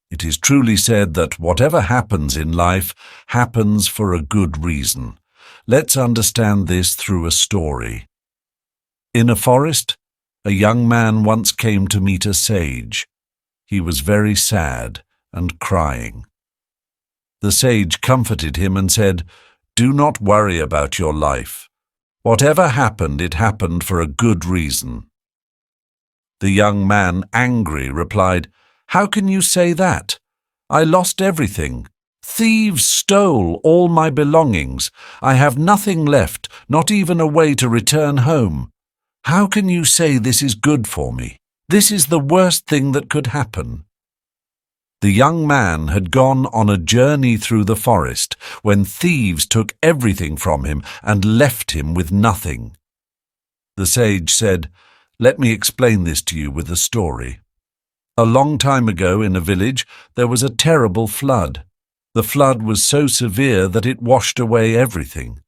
It is truly said that whatever happens in life happens for a good reason. Let's understand this through a story. In a forest, a young man once came to meet a sage. He was very sad and crying. The sage comforted him and said, "Do not worry about your life. Whatever happened, it happened for a good reason." The young man, angry, replied, "How can you say that? I lost everything. Thieves stole all my belongings. I have nothing left, not even a way to return home. How can you say this is good for me? This is the worst thing that could happen." The young man had gone on a journey through the forest when thieves took everything from him and left him with nothing. The sage said, "Let me explain this to you with a story. A long time ago in a village there was a terrible flood. The flood was so severe that it washed away everything.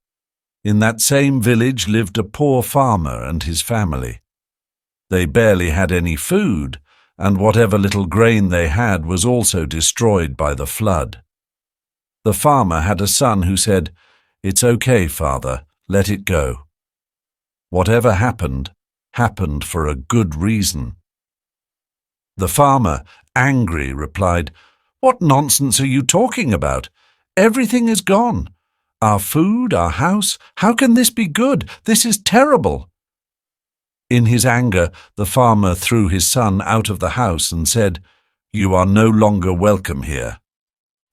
In that same village lived a poor farmer and his family. They barely had any food, and whatever little grain they had was also destroyed by the flood. The farmer had a son who said, "It's okay, father, let it go." Whatever happened, happened for a good reason. The farmer, angry, replied, "What nonsense are you talking about? Everything is gone. Our food, our house, how can this be good? This is terrible." In his anger, the farmer threw his son out of the house and said, "You are no longer welcome here."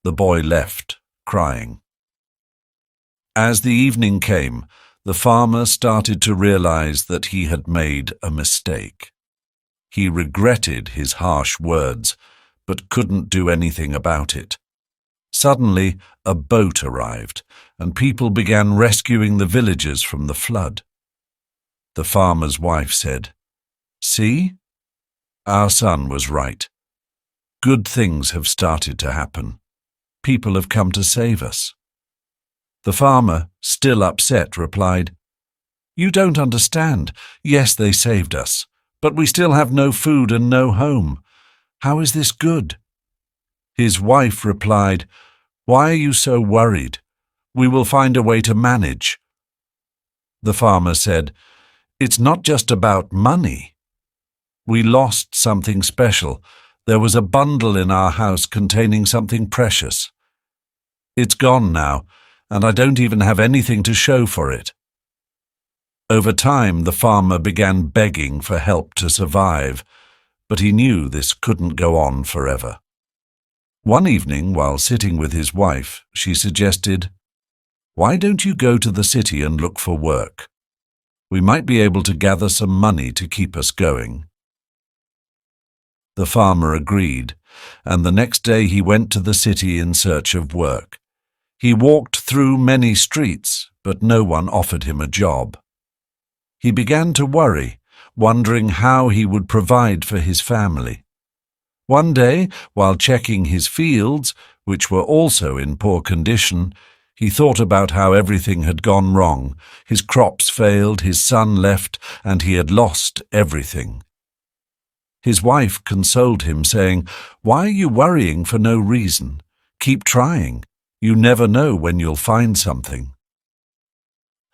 The boy left, crying. As the evening came, the farmer started to realize that he had made a mistake. He regretted his harsh words, but couldn't do anything about it. Suddenly, a boat arrived, and people began rescuing the villagers from the flood. The farmer's wife said, "See? Our son was right. Good things have started to happen. People have come to save us." The farmer, still upset, replied, "You don't understand. Yes, they saved us, but we still have no food and no home. How is this good?" His wife replied, "Why are you so worried? We will find a way to manage." The farmer said, "It's not just about money. We lost something special. There was a bundle in our house containing something precious. It's gone now, and I don't even have anything to show for it." Over time, the farmer began begging for help to survive, but he knew this couldn't go on forever. One evening, while sitting with his wife, she suggested, "Why don't you go to the city and look for work? We might be able to gather some money to keep us going." The farmer agreed, and the next day he went to the city in search of work. He walked through many streets, but no one offered him a job. He began to worry, wondering how he would provide for his family. One day, while checking his fields, which were also in poor condition, he thought about how everything had gone wrong. His crops failed, his son left, and he had lost everything. His wife consoled him, saying, "Why are you worrying for no reason? Keep trying. You never know when you'll find something."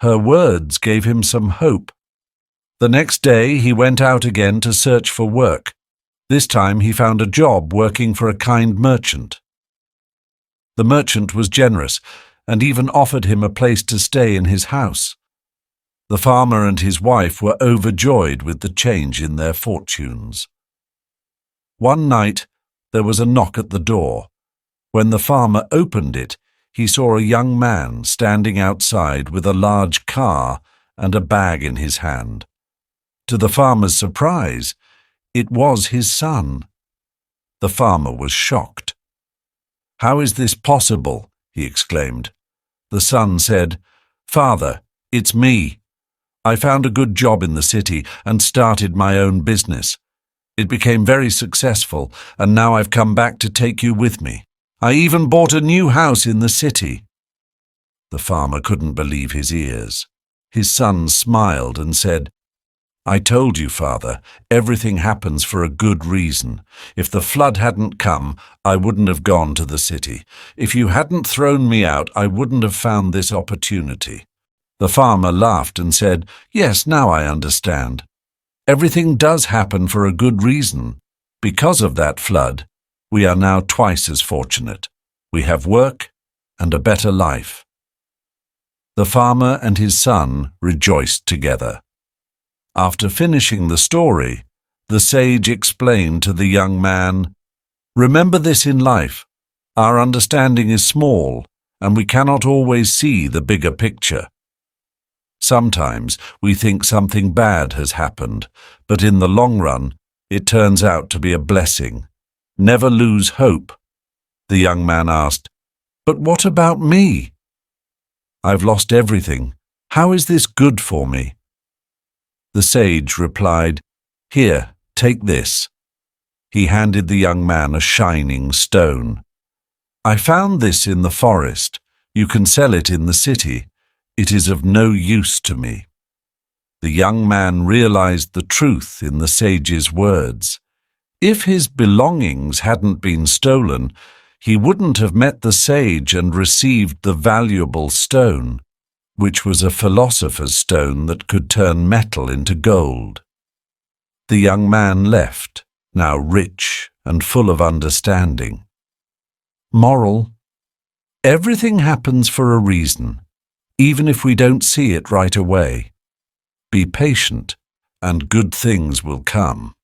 Her words gave him some hope. The next day he went out again to search for work. This time he found a job working for a kind merchant. The merchant was generous and even offered him a place to stay in his house. The farmer and his wife were overjoyed with the change in their fortunes. One night there was a knock at the door. When the farmer opened it, he saw a young man standing outside with a large car and a bag in his hand. To the farmer's surprise, it was his son. The farmer was shocked. "How is this possible?" he exclaimed. The son said, "Father, it's me. I found a good job in the city and started my own business. It became very successful, and now I've come back to take you with me. I even bought a new house in the city." The farmer couldn't believe his ears. His son smiled and said, I told you, Father, everything happens for a good reason. If the flood hadn't come, I wouldn't have gone to the city. If you hadn't thrown me out, I wouldn't have found this opportunity." The farmer laughed and said, "Yes, now I understand. Everything does happen for a good reason. Because of that flood, we are now twice as fortunate. We have work and a better life." The farmer and his son rejoiced together. After finishing the story, the sage explained to the young man, "Remember this in life. Our understanding is small, and we cannot always see the bigger picture. Sometimes we think something bad has happened, but in the long run, it turns out to be a blessing. Never lose hope." The young man asked, "But what about me? I've lost everything. How is this good for me?" The sage replied, "Here, take this." He handed the young man a shining stone. "I found this in the forest. You can sell it in the city. It is of no use to me." The young man realized the truth in the sage's words. If his belongings hadn't been stolen, he wouldn't have met the sage and received the valuable stone, which was a philosopher's stone that could turn metal into gold. The young man left, now rich and full of understanding. Moral: everything happens for a reason, even if we don't see it right away. Be patient, and good things will come.